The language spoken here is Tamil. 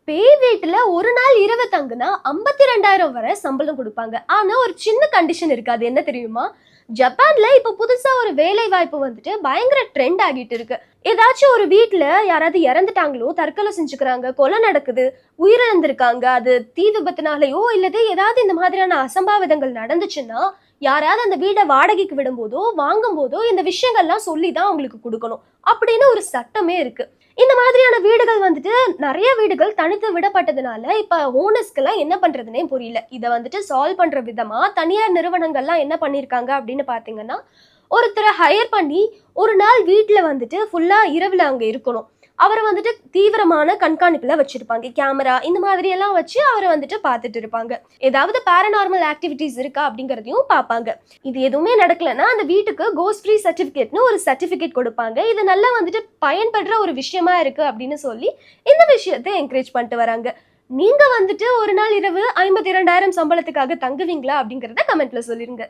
பேய் வீட்டுல ஒரு நாள் இரவு தங்குனா 52,000 வரை சம்பளம் கொடுப்பாங்க. ஆனா ஒரு சின்ன கண்டிஷன் இருக்கு. அது என்ன தெரியுமா? ஜப்பான்ல இப்ப புதுசா ஒரு வேலை வாய்ப்பு வந்துட்டு பயங்கர ட்ரெண்ட் ஆகிட்டு இருக்கு. ஏதாச்சும் ஒரு வீட்ல யாராவது இறந்துட்டாங்களோ, தற்கொலை செஞ்சுக்கிறாங்க, கொலை நடக்குது, உயிரிழந்திருக்காங்க. அது தீ விபத்துனாலயோ இல்லது ஏதாவது இந்த மாதிரியான அசம்பாவிதங்கள் நடந்துச்சுன்னா, யாராவது அந்த வீட வாடகைக்கு விடும்போதோ, வாங்கும்போதோ இந்த விஷயங்கள்லாம் சொல்லி தான் அவங்களுக்கு குடுக்கணும். அப்படின்னு ஒரு சட்டமே இருக்கு. இந்த மாதிரியான வீடுகள் வந்துட்டு நெறைய வீடுகள் தனித்து விடப்பட்டதுனால, இப்ப ஓனர்ஸ்க்குலாம் என்ன பண்றதுன்னே புரியல. இத வந்துட்டு சால்வ் பண்ற விதமா தனியார் நிறுவனங்கள்லாம் என்ன பண்ணியிருக்காங்க அப்படின்னு பார்த்தீங்கன்னா, ஒருத்தர ஹையர் பண்ணி, ஒரு நாள் வீட்ல வந்துட்டு ஃபுல்லா இரவுல அங்க இருக்கணும். அவர வந்துட்டு தீவிரமான கண்காணிப்புல வச்சிருப்பாங்க. கேமரா இந்த மாதிரி எல்லாம் வச்சு அவர வந்துட்டு பார்த்துட்டு இருப்பாங்க. ஏதாவது பாராநார்மல் ஆக்டிவிட்டீஸ் இருக்கா அப்படிங்கிறதையும் பார்ப்பாங்க. இது எதுவுமே நடக்கலன்னா, அந்த வீட்டுக்கு கோஸ்ட் ஃப்ரீ சர்டிஃபிகேட்ன்னு ஒரு சர்டிஃபிகேட் கொடுப்பாங்க. இது நல்லா வந்துட்டு பயன்படுற ஒரு விஷயமா இருக்கு அப்படின்னு சொல்லி, இந்த விஷயத்த என்கரேஜ் பண்ணிட்டு வராங்க. நீங்க வந்துட்டு ஒரு நாள் இரவு 52,000 சம்பளத்துக்காக தங்குவீங்களா? அப்படிங்கிறத கமெண்ட்ல சொல்லிருங்க.